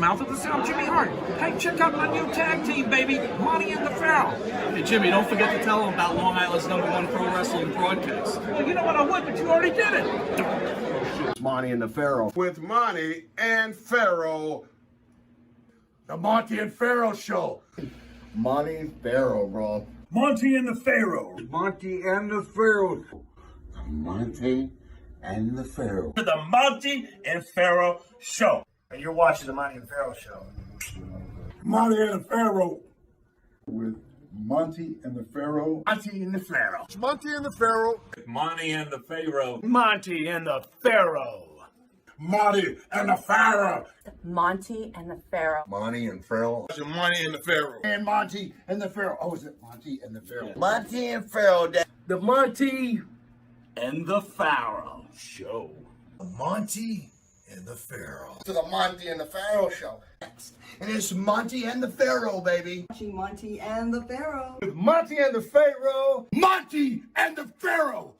mouth of the South, Jimmy Hart. Hey, check out my new tag team, baby, Monty and the Pharaoh. Hey, Jimmy, don't forget to tell them about Long Island's #1 pro wrestling broadcast. Well, you know what, I would, but you already did it. It's Monty and the Pharaoh. With Monty and Pharaoh. The Monty and Pharaoh Show. Monty and Pharaoh, bro. Monty and the Pharaoh. Monty and the Pharaoh. Monty and the Pharaoh. The Monty and Pharaoh Show. And you're watching the Monty and Pharaoh Show. Monty and the Pharaoh. With Monty and the Pharaoh. Monty and the Pharaoh. It's Monty and the Pharaoh. Monty and the Pharaoh. Monty and the Pharaoh. Monty and the Pharaoh. Monty and the Pharaoh. Monty and Pharaoh. It's Monty and the Pharaoh. And Monty and the Pharaoh. Oh, is it Monty and the Pharaoh? Yeah. Monty and Pharaoh. The Monty and the Pharaoh Show. Monty and the Pharaoh. To the Monty and the Pharaoh Show. And it's Monty and the Pharaoh, baby. Watching Monty and the Pharaoh. With Monty and the Pharaoh. Monty and the Pharaoh.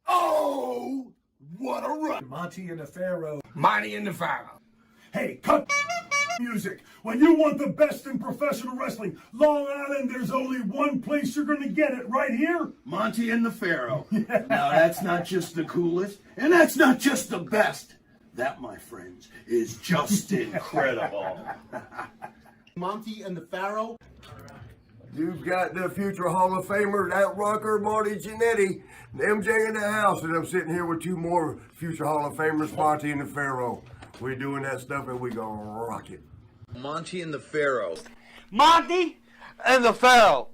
Oh, what a run. Monty and the Pharaoh. Monty and the Pharaoh. Hey, cut music. When you want the best in professional wrestling, Long Island, there's only one place you're going to get it, right here. Monty and the Pharaoh. Now, that's not just the coolest, and that's not just the best. That, my friends, is just incredible. Monty and the Pharaoh. You've got the future Hall of Famer, that rocker, Marty Jannetty, and MJ in the house, and I'm sitting here with two more future Hall of Famers, Monty and the Pharaoh. We're doing that stuff, and we gonna rock it. Monty and the Pharaoh. Monty and the Pharaoh.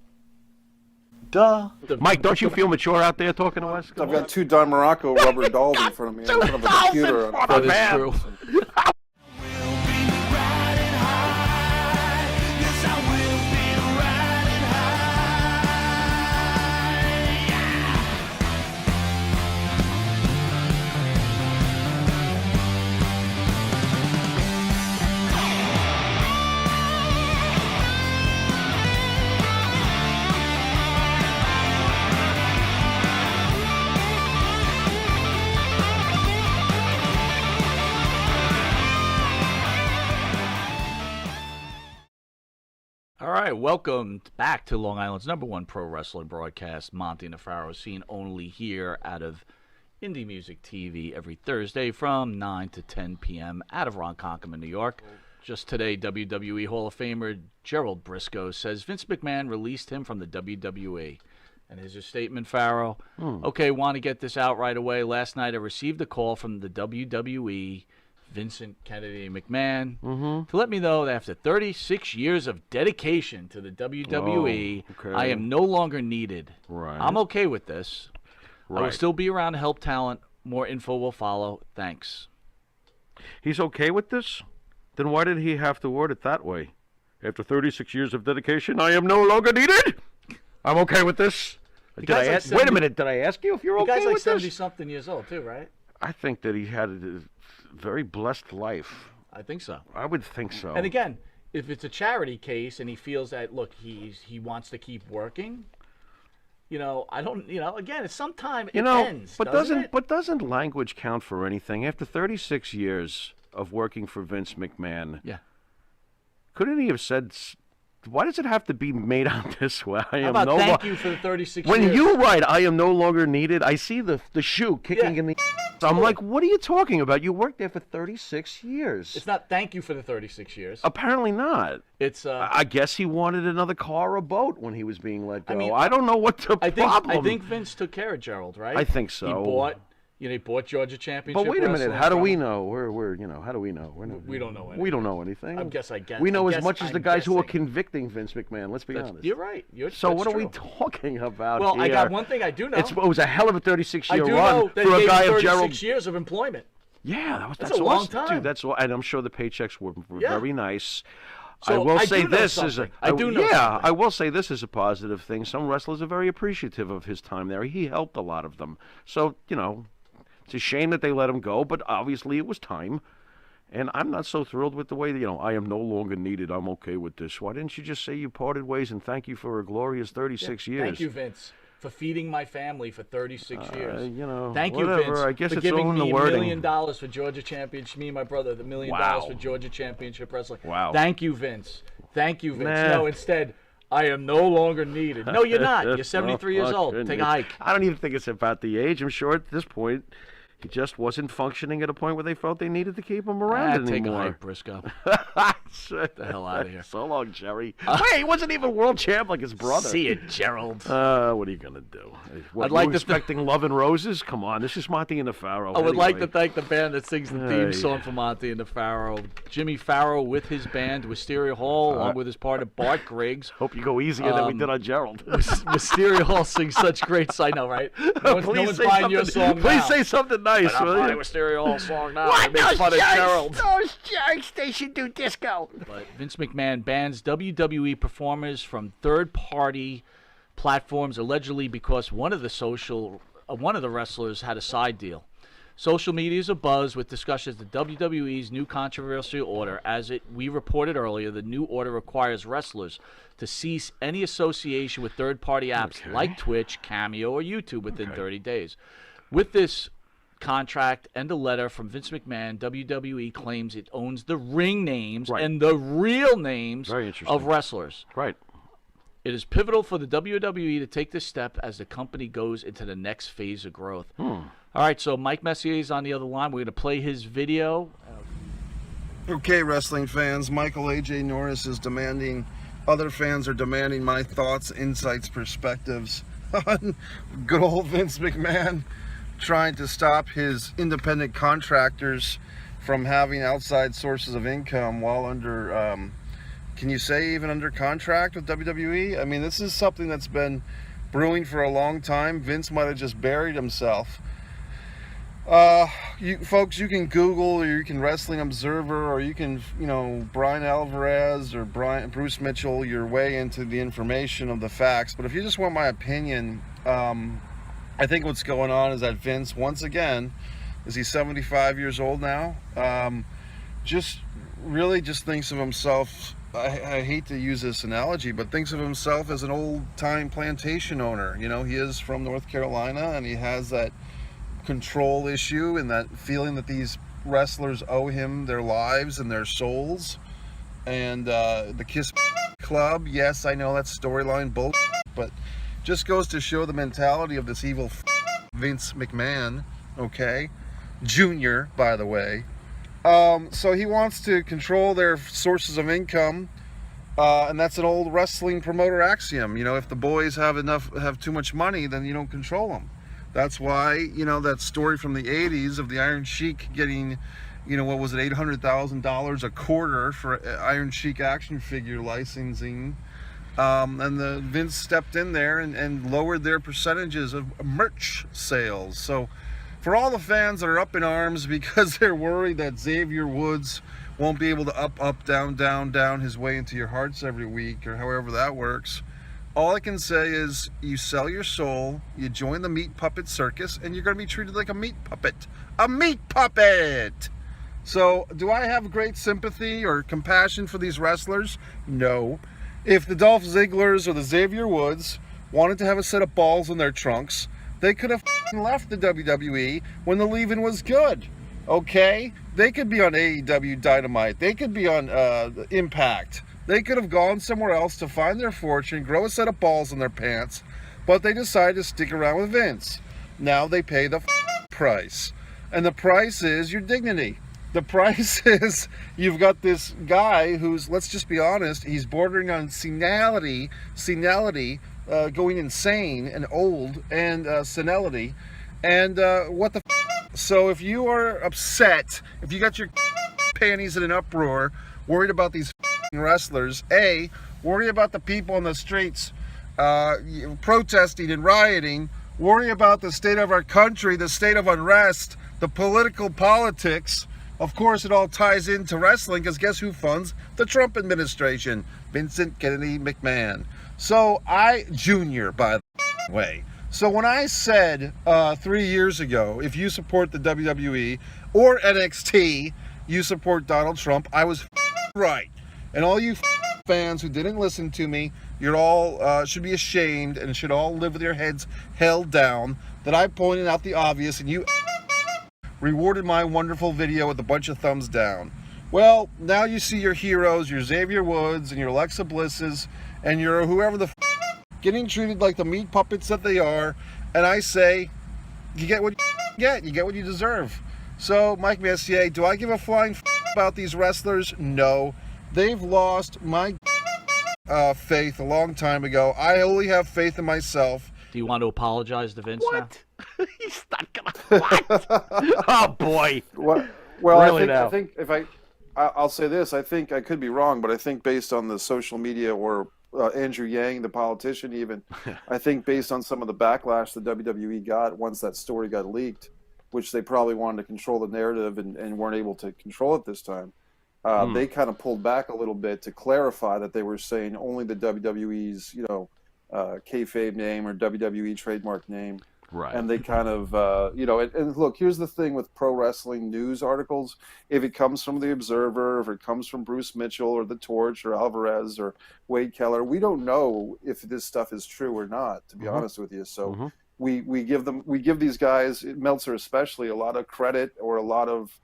Duh. Mike, don't you feel mature out there talking to us? I've got two Don Morocco rubber dolls in front of me. In front of a computer. That is true. All right, welcome back to Long Island's #1 pro wrestling broadcast, Monty and the Pharaoh, seen only here out of Indie Music TV every Thursday from 9 to 10 p.m. out of Ronkonkoma, New York. Just today, WWE Hall of Famer Gerald Briscoe says Vince McMahon released him from the WWE. And here's your statement, Pharaoh. Okay, want to get this out right away. Last night I received a call from the WWE, Vincent Kennedy McMahon, to let me know that after 36 years of dedication to the WWE, I am no longer needed. Right. I'm okay with this. I will Right. still be around to help talent. More info will follow. Thanks. He's okay with this? Then why did he have to word it that way? After 36 years of dedication, I am no longer needed? I'm okay with this? Did I ask? Wait a minute, did I ask you if you're The okay guy's like with this? 70-something years old, too, right? I think that he had a very blessed life. I think so. I would think so. And again, if it's a charity case and he feels that, look, he wants to keep working, I don't, again, it's sometime it ends, but doesn't it? doesn't language count for anything? After 36 years of working for Vince McMahon, Yeah. couldn't he have said, why does it have to be made out this way? I How am about no thank you for the 36 When years? you write, I am no longer needed, I see the shoe kicking Yeah. in the I'm like, what are you talking about? You worked there for 36 years. It's not thank you for the 36 years. Apparently not. It's I guess he wanted another car or boat when he was being let go. I mean, I don't know what the problem. I think Vince took care of Gerald, right? I think so. He bought, he bought Georgia Championship. But wait a minute, Wrestling how do we from- know? We're how do we know? We don't know anything. We don't know anything. I guess. We know I as guess much as I'm the guys who are guessing. convicting Vince McMahon. Let's be honest. You're right. So that's what are we true. talking about Well, here? I got one thing I do know. It was a hell of a 36-year I do run know that for he a gave guy him of 36 Gerald. years of employment. Yeah, That's a long time. Dude, that's and I'm sure the paychecks were Yeah. very nice. So I will I say do know this is a something. I do know yeah. something. I will say this is a positive thing. Some wrestlers are very appreciative of his time there. He helped a lot of them. So it's a shame that they let him go, but obviously it was time. And I'm not so thrilled with the way that I am no longer needed. I'm okay with this. Why didn't you just say you parted ways and thank you for a glorious 36 years? Thank you, Vince. for feeding my family for 36 years. You know, Thank you, whatever. Vince, I guess for it's all giving in the me $1 wording. million for Georgia Championship. Me and my brother, the $1 million for Georgia Championship Wrestling. Wow. Thank you, Vince. Thank you, Vince. Nah. No, instead, I am no longer needed. No, you're not. You're 73 years old. Goodness. Take a hike. I don't even think it's about the age. I'm sure at this point, he just wasn't functioning at a point where they felt they needed to keep him around Take a anymore. hike, Briscoe. Get the hell out of here. So long, Jerry. Wait, he wasn't even world champ like his brother. See you, Gerald. What are you gonna do? What, I'd like you to expecting Love and Roses? Come on, this is Monty and the Pharaoh. I would like to Anyway. thank the band that sings the theme Hey. song for Monty and the Pharaoh. Jimmy Farrow with his band, Wisteria Hall, along with his partner Bart Griggs. Hope you go easier than we did on Gerald. Wisteria Hall sings such great I know, right? No one's buying your song Please now. say something nice, But I'm will buying you? Wisteria Hall song now. What? It makes fun of Gerald. Those jerks, they should do disco. But Vince McMahon bans WWE performers from third-party platforms allegedly because one of the wrestlers had a side deal. Social media is abuzz with discussions of WWE's new controversial order. We reported earlier, the new order requires wrestlers to cease any association with third-party apps like Twitch, Cameo, or YouTube within 30 days. With this contract and a letter from Vince McMahon, WWE claims it owns the ring names and the real names Very interesting. of wrestlers. Right. It is pivotal for the WWE to take this step as the company goes into the next phase of growth. All right, so Mike Messier is on the other line. We're going to play his video. Okay, wrestling fans, Michael A.J. Norris is demanding, other fans are demanding my thoughts, insights, perspectives on good old Vince McMahon trying to stop his independent contractors from having outside sources of income while under, can you say even under contract with WWE? I mean, this is something that's been brewing for a long time. Vince might have just buried himself. You folks, you can Google, or you can Wrestling Observer, or you can, Brian Alvarez or Bruce Mitchell your way into the information of the facts. But if you just want my opinion, I think what's going on is that Vince, once again, is he 75 years old now? Just thinks of himself, I hate to use this analogy, but thinks of himself as an old-time plantation owner. He is from North Carolina, and he has that control issue and that feeling that these wrestlers owe him their lives and their souls. And the Kiss Club, yes, I know that's storyline bull, but just goes to show the mentality of this evil Vince McMahon, okay? Junior, by the way. So he wants to control their sources of income, and that's an old wrestling promoter axiom. If the boys have too much money, then you don't control them. That's why, that story from the 80s of the Iron Sheik getting, what was it, $800,000 a quarter for Iron Sheik action figure licensing. And the Vince stepped in there and lowered their percentages of merch sales. So for all the fans that are up in arms because they're worried that Xavier Woods won't be able to up, down, down his way into your hearts every week, or however that works, all I can say is you sell your soul, you join the meat puppet circus, and you're going to be treated like a meat puppet. A meat puppet! So do I have great sympathy or compassion for these wrestlers? No. If the Dolph Zigglers or the Xavier Woods wanted to have a set of balls in their trunks, they could have left the WWE when the leaving was good. Okay? They could be on AEW Dynamite. They could be on Impact. They could have gone somewhere else to find their fortune, grow a set of balls in their pants, but they decided to stick around with Vince. Now they pay the price. And the price is your dignity. The price is you've got this guy who's, let's just be honest, he's bordering on senility, going insane and old, and senility. And what the So if you are upset, if you got your panties in an uproar, worried about these wrestlers, worry about the people on the streets protesting and rioting, worry about the state of our country, the state of unrest, the politics. Of course, it all ties into wrestling, because guess who funds the Trump administration? Vincent Kennedy McMahon. So Junior, by the way. So when I said 3 years ago, if you support the WWE or NXT, you support Donald Trump, I was right. And all you fans who didn't listen to me, you're all should be ashamed and should all live with your heads held down that I pointed out the obvious and you rewarded my wonderful video with a bunch of thumbs down. Well, now you see your heroes, your Xavier Woods and your Alexa Blisses and your whoever the getting treated like the meat puppets that they are, and I say, you get what you get what you deserve. So, Mike Messier, do I give a flying about these wrestlers? No. They've lost my faith a long time ago. I only have faith in myself. Do you want to apologize to Vince now? He's not gonna. What? Oh boy. Well, Really I think if I'll say this. I think I could be wrong, but I think based on the social media or Andrew Yang, the politician, even, I think based on some of the backlash the WWE got once that story got leaked, which they probably wanted to control the narrative and weren't able to control it this time. They kind of pulled back a little bit to clarify that they were saying only the WWE's, kayfabe name or WWE trademark name. Right. And they kind of, and look, here's the thing with pro wrestling news articles. If it comes from The Observer, if it comes from Bruce Mitchell or The Torch or Alvarez or Wade Keller, we don't know if this stuff is true or not, to be honest with you. So we give these guys, Meltzer especially, a lot of credit or a lot of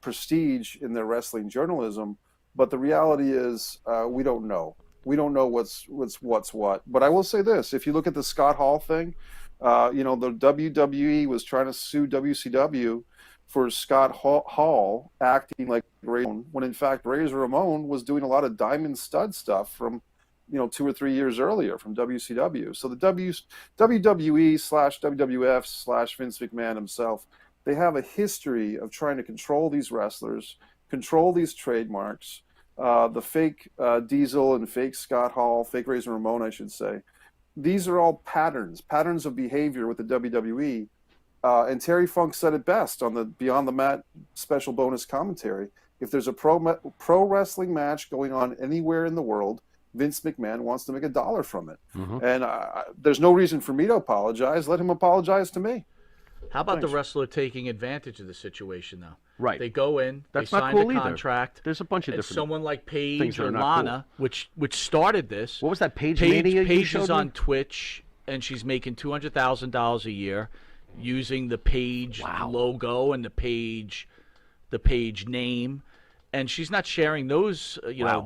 prestige in their wrestling journalism. But the reality is we don't know. We don't know what's what. But I will say this: if you look at the Scott Hall thing, the WWE was trying to sue WCW for Scott Hall acting like Razor, when in fact Razor Ramon was doing a lot of diamond stud stuff from 2 or 3 years earlier from WCW. So the WWE/WWF/ Vince McMahon himself, they have a history of trying to control these wrestlers, control these trademarks, the fake Diesel and fake Scott Hall, fake Razor Ramon, I should say. These are all patterns of behavior with the WWE. And Terry Funk said it best on the Beyond the Mat special bonus commentary. If there's a pro wrestling match going on anywhere in the world, Vince McMahon wants to make $1 from it. And there's no reason for me to apologize. Let him apologize to me. How about the wrestler taking advantage of the situation, though? Right. They go in, That's they not sign cool the either. contract. There's a bunch of and different someone like things Paige that or are not Lana, which started this. What was that Paige Mania you Paige showed is me? on Twitch, and she's making $200,000 a year using the Paige logo and the Paige name. And she's not sharing those,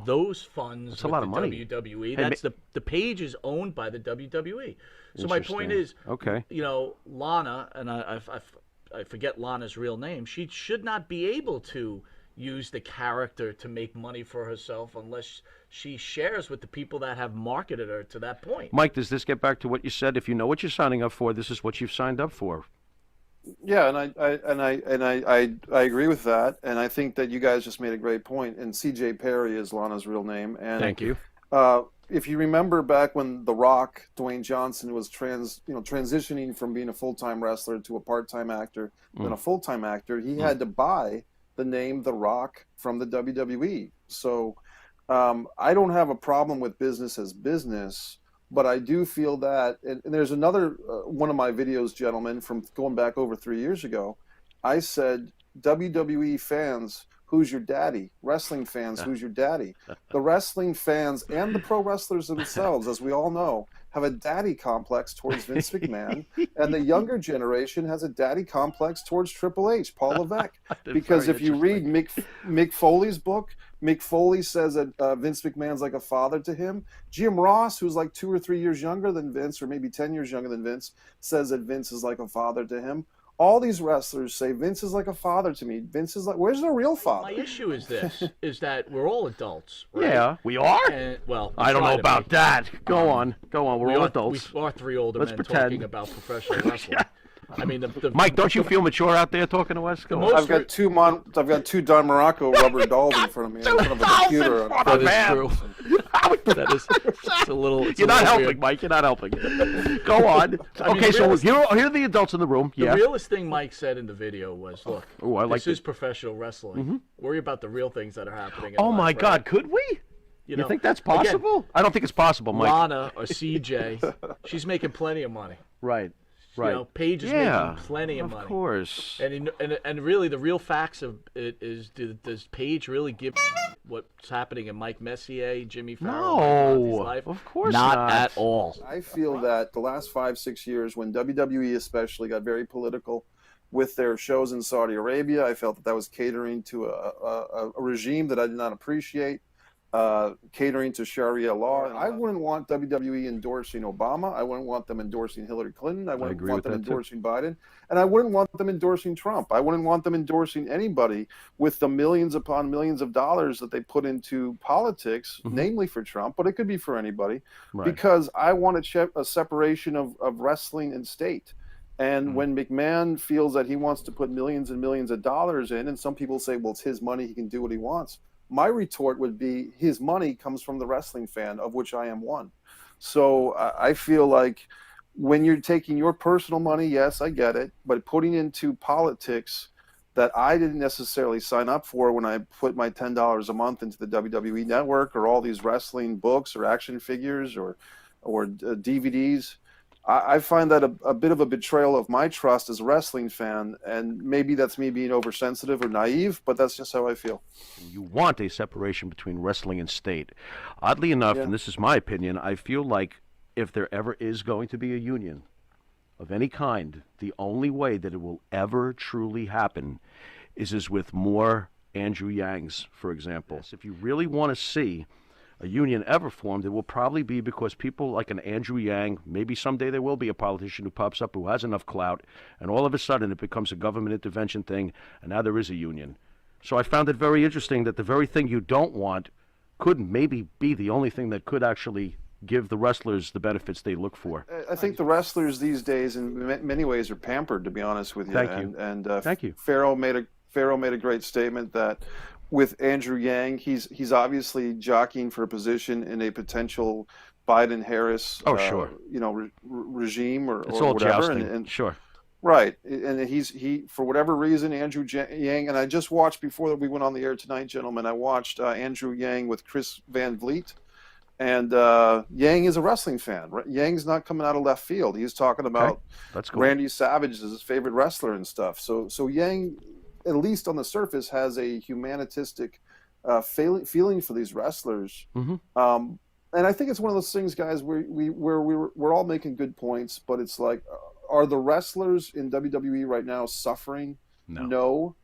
those funds That's with a lot the of money. WWE. Hey, That's the Page is owned by the WWE. So my point is, okay, Lana, and I forget Lana's real name. She should not be able to use the character to make money for herself unless she shares with the people that have marketed her to that point. Mike, does this get back to what you said? If you know what you're signing up for, this is what you've signed up for. Yeah, and I agree with that, and I think that you guys just made a great point. And C.J. Perry is Lana's real name. And thank you. If you remember back when The Rock, Dwayne Johnson, was transitioning from being a full-time wrestler to a part-time actor, then a full-time actor, he had to buy the name The Rock from the WWE. So I don't have a problem with business as business. But I do feel that, and there's another one of my videos, gentlemen, from going back over 3 years ago. I said, WWE fans, who's your daddy? Wrestling fans, who's your daddy? The wrestling fans and the pro wrestlers themselves, as we all know, have a daddy complex towards Vince McMahon, and the younger generation has a daddy complex towards Triple H, Paul Levesque. Because if you read Mick Foley's book, Mick Foley says that Vince McMahon's like a father to him. Jim Ross, who's like 2 or 3 years younger than Vince, or maybe 10 years younger than Vince, says that Vince is like a father to him. All these wrestlers say Vince is like a father to me. Vince is like, where's the real father? My issue is this: is that we're all adults, right? Yeah, we are. And, well, I don't know about that. Go on. We're all adults. We are 3 older Let's men pretend. talking about professional wrestling. I mean, Mike, don't you feel mature out there talking to us? Go on. I've got two Don Morocco rubber dolls in front of me in front of a computer. That is true. That is it's a little. You're not helping, weird. Mike. You're not helping. Go on. Okay, so here are the adults in the room. The Yeah. realest thing Mike said in the video was, "Look, I like this is professional wrestling. Worry about the real things that are happening." Oh my God, could we? You think that's possible? Again, I don't think it's possible, Mike. Lana or CJ, she's making plenty of money. Right. You know, Paige is making plenty of money. Of course. And really, the real facts of it is: does Paige really give what's happening in Mike Messier, Jimmy Farrow, Mike Monty's life? Of course not at all. I feel that the last 5-6 years, when WWE especially got very political with their shows in Saudi Arabia, I felt that was catering to a regime that I did not appreciate. Catering to Sharia law. I wouldn't want WWE endorsing Obama. I wouldn't want them endorsing Hillary Clinton. I wouldn't want them endorsing Biden. And I wouldn't want them endorsing Trump. I wouldn't want them endorsing anybody with the millions upon millions of dollars that they put into politics, namely for Trump, but it could be for anybody, because I want a separation of wrestling and state. And when McMahon feels that he wants to put millions and millions of dollars in, and some people say, well, it's his money, he can do what he wants. My retort would be his money comes from the wrestling fan, of which I am one. So I feel like when you're taking your personal money, yes, I get it, but putting into politics that I didn't necessarily sign up for when I put my $10 a month into the WWE Network or all these wrestling books or action figures or DVDs, I find that a bit of a betrayal of my trust as a wrestling fan, and maybe that's me being oversensitive or naive, but that's just how I feel. You want a separation between wrestling and state. Oddly enough, and this is my opinion, I feel like if there ever is going to be a union of any kind, the only way that it will ever truly happen is with more Andrew Yangs, for example. Yes, if you really want to see a union ever formed, it will probably be because people like an Andrew Yang, maybe someday there will be a politician who pops up who has enough clout, and all of a sudden it becomes a government intervention thing, and now there is a union. So I found it very interesting that the very thing you don't want could maybe be the only thing that could actually give the wrestlers the benefits they look for. I think the wrestlers these days, in many ways, are pampered, to be honest with you. Thank you. And Thank you. Pharaoh made a great statement that with Andrew Yang, he's obviously jockeying for a position in a potential Biden-Harris, regime or all whatever. Jousting. And sure. Right, and he for whatever reason, Andrew Yang, and I just watched before we went on the air tonight, gentlemen. I watched Andrew Yang with Chris Van Vliet, and Yang is a wrestling fan. Yang's not coming out of left field. He's talking about That's cool. Randy Savage as his favorite wrestler and stuff. So Yang, at least on the surface, has a humanistic feeling for these wrestlers. And I think it's one of those things, guys, where we're all making good points, but it's like, are the wrestlers in WWE right now suffering? No.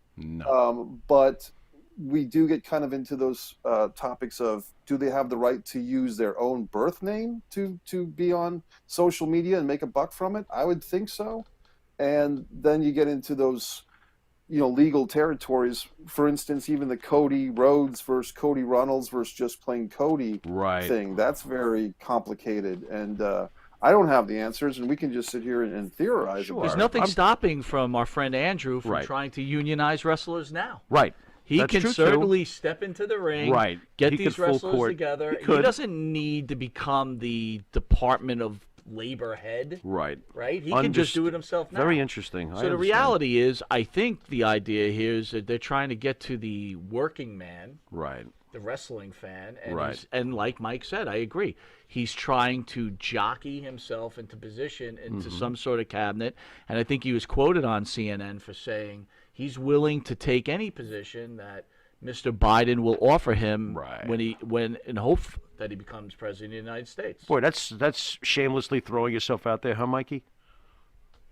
But we do get kind of into those topics of, do they have the right to use their own birth name to be on social media and make a buck from it? I would think so. And then you get into those legal territories. For instance, even the Cody Rhodes versus Cody Runnels versus just plain Cody thing. That's very complicated, and I don't have the answers, and we can just sit here and theorize. Sure. There's nothing stopping from our friend Andrew from trying to unionize wrestlers now. He That's can true, certainly step into the ring, get He these could full wrestlers court. together. He doesn't need to become the Department of Labor head. Right? He can just do it himself now. Very interesting. So the reality is, I think the idea here is that they're trying to get to the working man, the wrestling fan, and and like Mike said, I agree. He's trying to jockey himself into position into some sort of cabinet, and I think he was quoted on CNN for saying he's willing to take any position that Mr. Biden will offer him when in hope that he becomes president of the United States. Boy, that's shamelessly throwing yourself out there, huh, Mikey?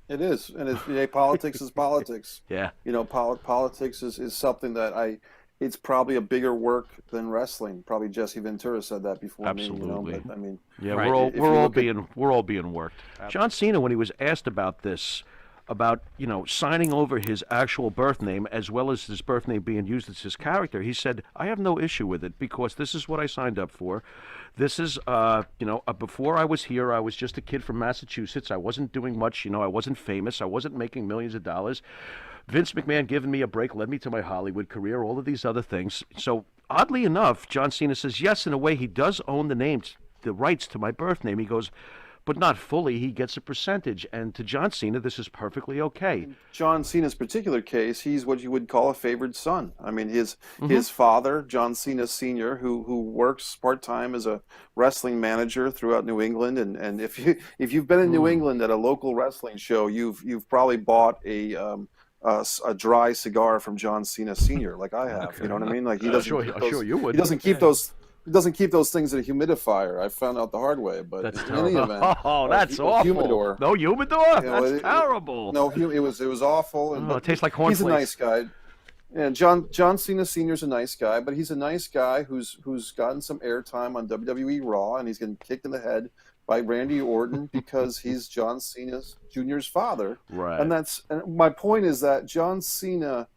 It is, and politics is politics. Politics is something that it's probably a bigger work than wrestling. Probably Jesse Ventura said that before. Absolutely. But, I mean, we're all being worked. John Cena, when he was asked about this, about signing over his actual birth name as well as his birth name being used as his character, he said, I have no issue with it because this is what I signed up for. This is before I was here, I was just a kid from Massachusetts. I wasn't doing much, I wasn't famous, I wasn't making millions of dollars. Vince McMahon giving me a break led me to my Hollywood career, all of these other things. So oddly enough, John Cena says, yes, in a way he does own the rights to my birth name. He goes, but not fully. He gets a percentage, and to John Cena, this is perfectly okay. John Cena's particular case, he's what you would call a favored son. I mean, his Mm-hmm. father, John Cena Sr., who works part-time as a wrestling manager throughout New England, and if you've been in New England at a local wrestling show, you've probably bought a dry cigar from John Cena Sr. like I have. You know what I mean? Like he doesn't. Sure you would. He doesn't keep those. He doesn't keep those things in a humidifier. I found out the hard way. But That's in any terrible. event, Oh, that's awful. Humidor. No humidor. You know, That's terrible. No, it was awful. And Oh, it tastes like cornflakes. He's a nice guy. Yeah, John Cena Sr.'s a nice guy, but he's a nice guy who's gotten some airtime on WWE Raw, and he's getting kicked in the head by Randy Orton because he's John Cena Jr.'s father. Right. And my point is that John Cena,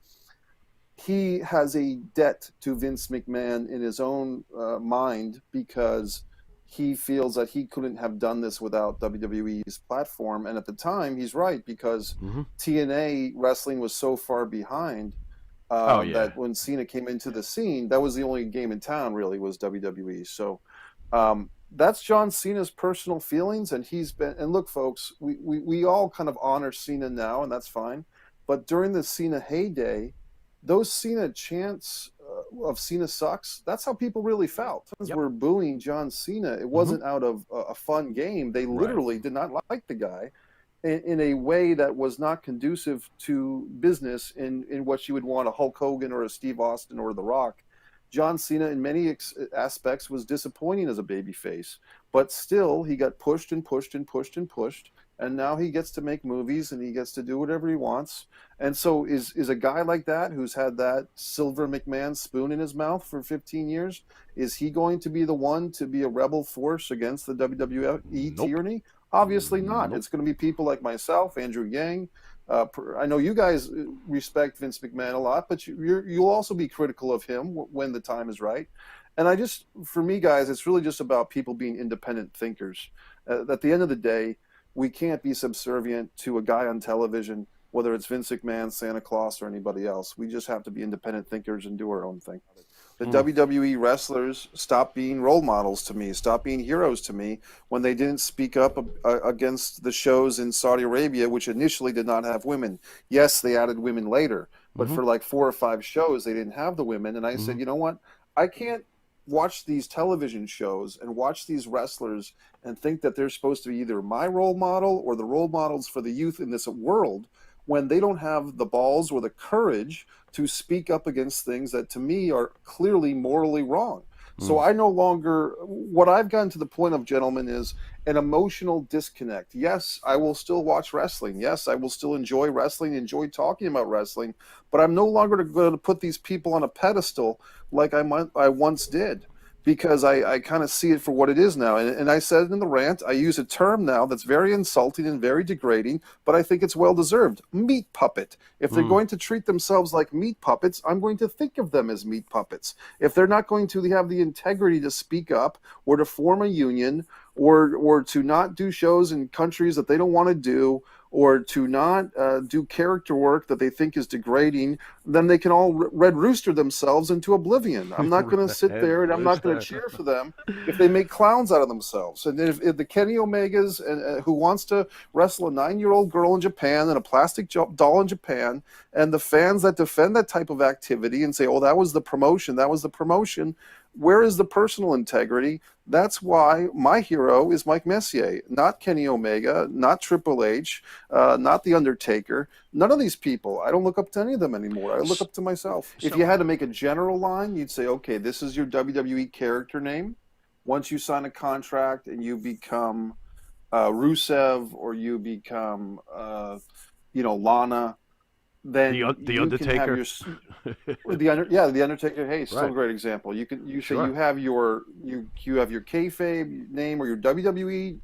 he has a debt to Vince McMahon in his own mind because he feels that he couldn't have done this without WWE's platform. And at the time, he's right, because TNA wrestling was so far behind that when Cena came into the scene, that was the only game in town, really, was WWE. So that's John Cena's personal feelings. And look, folks, we all kind of honor Cena now, and that's fine. But during the Cena heyday, those Cena chants of Cena sucks, that's how people really felt. Fans were booing John Cena. It wasn't out of a fun game. They literally did not like the guy in a way that was not conducive to business in what you would want a Hulk Hogan or a Steve Austin or The Rock. John Cena, in many aspects, was disappointing as a babyface. But still, he got pushed and pushed and pushed and pushed. And now he gets to make movies and he gets to do whatever he wants. And so is a guy like that, who's had that Silver McMahon spoon in his mouth for 15 years, is he going to be the one to be a rebel force against the WWE tyranny? Obviously not. It's going to be people like myself, Andrew Yang. I know you guys respect Vince McMahon a lot, but you'll also be critical of him when the time is right. And for me, guys, it's really just about people being independent thinkers. At the end of the day, we can't be subservient to a guy on television, whether it's Vince McMahon, Santa Claus, or anybody else. We just have to be independent thinkers and do our own thing. The WWE wrestlers stopped being role models to me, stopped being heroes to me when they didn't speak up against the shows in Saudi Arabia, which initially did not have women. Yes, they added women later, but for like 4 or 5 shows, they didn't have the women. And I said, you know what? I can't watch these television shows and watch these wrestlers and think that they're supposed to be either my role model or the role models for the youth in this world when they don't have the balls or the courage to speak up against things that to me are clearly morally wrong. So I no longer, what I've gotten to the point of, gentlemen, is an emotional disconnect. Yes, I will still watch wrestling. Yes, I will still enjoy wrestling, enjoy talking about wrestling, but I'm no longer going to put these people on a pedestal like I once did, because I kind of see it for what it is now. And I said it in the rant, I use a term now that's very insulting and very degrading, but I think it's well-deserved. Meat puppet. If they're going to treat themselves like meat puppets, I'm going to think of them as meat puppets. If they're not going to have the integrity to speak up or to form a union or to not do shows in countries that they don't want to do, or to not do character work that they think is degrading, then they can all red rooster themselves into oblivion. I'm not going to sit there and I'm not going to cheer for them if they make clowns out of themselves. And if the Kenny Omegas who wants to wrestle a 9-year-old girl in Japan and a plastic doll in Japan, and the fans that defend that type of activity and say, oh, that was the promotion, where is the personal integrity? That's why my hero is Mike Messier, not Kenny Omega, not Triple H, not The Undertaker. None of these people. I don't look up to any of them anymore. I look up to myself. If you had to make a general line, you'd say, okay, this is your WWE character name. Once you sign a contract and you become Rusev or you become, Lana, then the Undertaker. The Undertaker. Hey, still Right. a great example. You say Sure. you have your kayfabe name or your WWE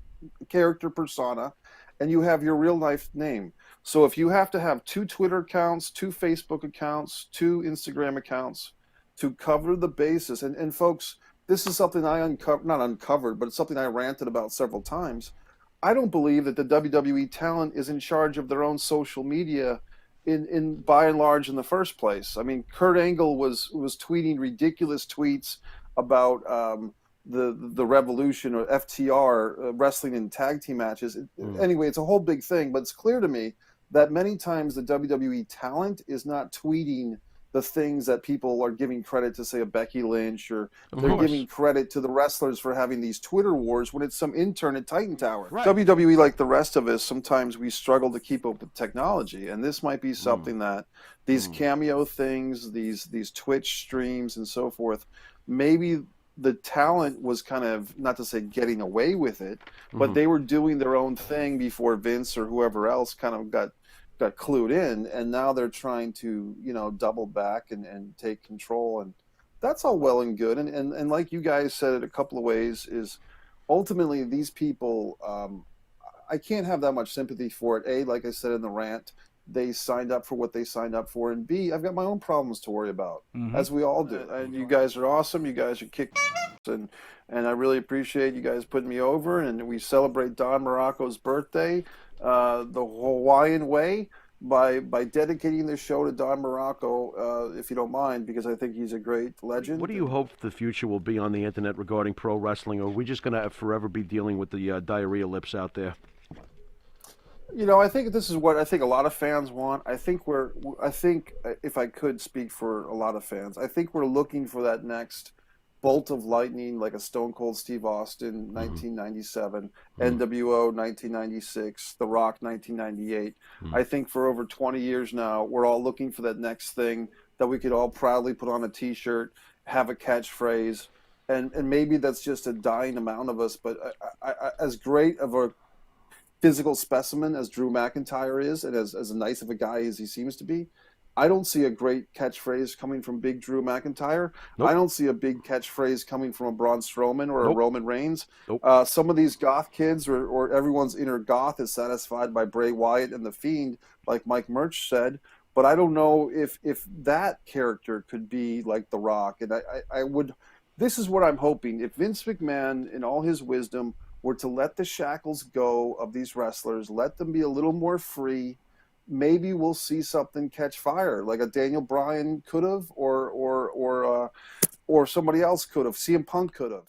character persona, and you have your real life name. So if you have to have 2 Twitter accounts, 2 Facebook accounts, 2 Instagram accounts to cover the basis, and folks, this is something I not uncovered, but it's something I ranted about several times. I don't believe that the WWE talent is in charge of their own social media in by and large in the first place. I mean, Kurt Angle was tweeting ridiculous tweets about the Revolution or FTR wrestling in tag team matches. Anyway, it's a whole big thing, but it's clear to me that many times the WWE talent is not tweeting the things that people are giving credit to, say, a Becky Lynch, or they're giving credit to the wrestlers for having these Twitter wars when it's some intern at Titan Tower. Right. WWE, like the rest of us, sometimes we struggle to keep up with technology, and this might be something that these cameo things, these Twitch streams and so forth, maybe the talent was kind of, not to say getting away with it, but they were doing their own thing before Vince or whoever else kind of got clued in, and now they're trying to, double back and take control, and that's all well and good. And like you guys said it a couple of ways, is ultimately these people, I can't have that much sympathy for it. A, like I said in the rant, they signed up for what they signed up for, and B, I've got my own problems to worry about, as we all do. And you guys are awesome. You guys are kick and I really appreciate you guys putting me over, and we celebrate Don Morocco's birthday the Hawaiian way by dedicating this show to Don Morocco, if you don't mind, because I think he's a great legend. What do you hope the future will be on the internet regarding pro wrestling, or are we just going to forever be dealing with the diarrhea lips out there? I think this is what I think a lot of fans want. I think if I could speak for a lot of fans, I think we're looking for that next bolt of lightning, like a Stone Cold Steve Austin, 1997, NWO, 1996, The Rock, 1998. I think for over 20 years now, we're all looking for that next thing that we could all proudly put on a T-shirt, have a catchphrase, and maybe that's just a dying amount of us. But I, as great of a physical specimen as Drew McIntyre is, and as nice of a guy as he seems to be, I don't see a great catchphrase coming from Big Drew McIntyre. Nope. I don't see a big catchphrase coming from a Braun Strowman or a Roman Reigns. Nope. Some of these goth kids, or everyone's inner goth, is satisfied by Bray Wyatt and The Fiend, like Mike Murch said. But I don't know if that character could be like The Rock. And I would. This is what I'm hoping. If Vince McMahon, in all his wisdom, were to let the shackles go of these wrestlers, let them be a little more free, maybe we'll see something catch fire, like a Daniel Bryan could have, or somebody else could have. CM Punk could have.